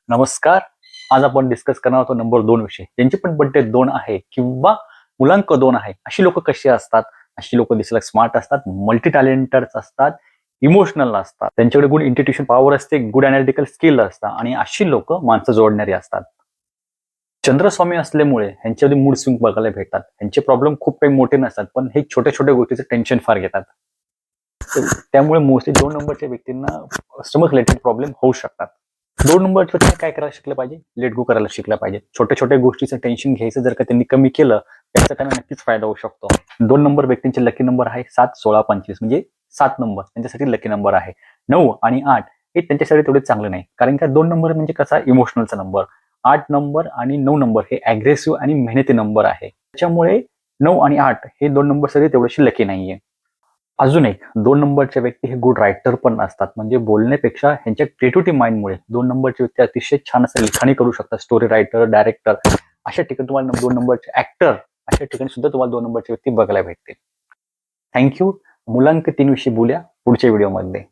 नमस्कार. आज आपण डिस्कस करणार आहोत नंबर 2 विषय. ज्यांचे पण बर्थडे 2 आहे किंवा मुलांक 2 आहे, अशी लोक कशी असतात? अशी लोक दिसायला स्मार्ट असतात, मल्टी टॅलेंटेड असतात, इमोशनल असतात. त्यांच्याकडे गुड इंट्युइशन पॉवर असते, गुड अॅनालिटिकल स्किल असतात आणि अशी लोक माणसं जोडणारी असतात. चंद्रस्वामी असल्यामुळे ह्यांच्यामध्ये मूड स्विंग बघायला भेटतात. ह्यांचे प्रॉब्लेम खूप काही मोठे नसतात, पण हे छोट्या छोट्या गोष्टीचं टेन्शन फार घेतात. त्यामुळे मोस्टली 2 नंबरच्या व्यक्तींना स्टमक रिलेटेड प्रॉब्लेम होऊ शकतात. 2 नंबरच्या व्यक्तीने काय करायला शिकलं पाहिजे? लेट गो करायला शिकलं पाहिजे. छोट्या छोट्या गोष्टीचं टेन्शन घ्यायचं जर का त्यांनी कमी केलं, त्याचा त्यांना नक्कीच फायदा होऊ शकतो. 2 नंबर व्यक्तींचे लकी नंबर आहे 7, 16, 25 म्हणजे 7 नंबर त्यांच्यासाठी लकी नंबर आहे. 9 आणि 8 हे त्यांच्यासाठी तेवढे चांगले नाही, कारण का 2 नंबर म्हणजे कसा इमोशनलचा नंबर. 8 नंबर आणि 9 नंबर हे अग्रेसिव्ह आणि मेहनती नंबर आहे. त्याच्यामुळे 9 आणि 8 हे 2 नंबरसाठी तेवढेसे लकी नाहीये. अजून एक 2 नंबरचे व्यक्ती हे गुड रायटर पण असतात. म्हणजे बोलण्यापेक्षा ह्यांच्या क्रिएटिव्हिटी माइंडमुळे 2 नंबरचे व्यक्ती अतिशय छान असं लिखाणी करू शकतात. स्टोरी रायटर, डायरेक्टर अशा ठिकाणी तुम्हाला 2 नंबरचे ऍक्टर अशा ठिकाणी सुद्धा तुम्हाला 2 नंबरचे व्यक्ती बघायला भेटतील. थँक्यू. मुलांक 3 विषयी बोलूया पुढच्या व्हिडिओमध्ये.